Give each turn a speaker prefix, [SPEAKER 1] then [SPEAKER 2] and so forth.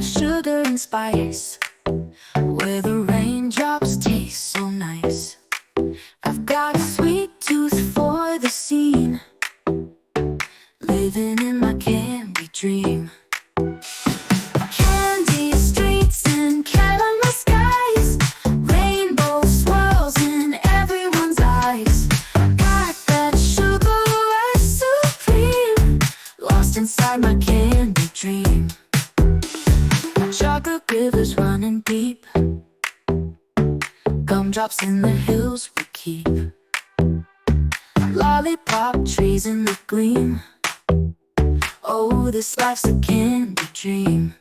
[SPEAKER 1] of sugar and spice, where the raindrops taste so nice. I've got a sweet tooth for the scene, living in my candy dream. Candy streets and caramel skies, rainbow swirls in everyone's eyes. Got that sugar rush supreme, lost inside my candy dream. Chocolate rivers running deep, gumdrops in the hills we keep, lollipop trees in the gleam. Oh, this life's a candy dream.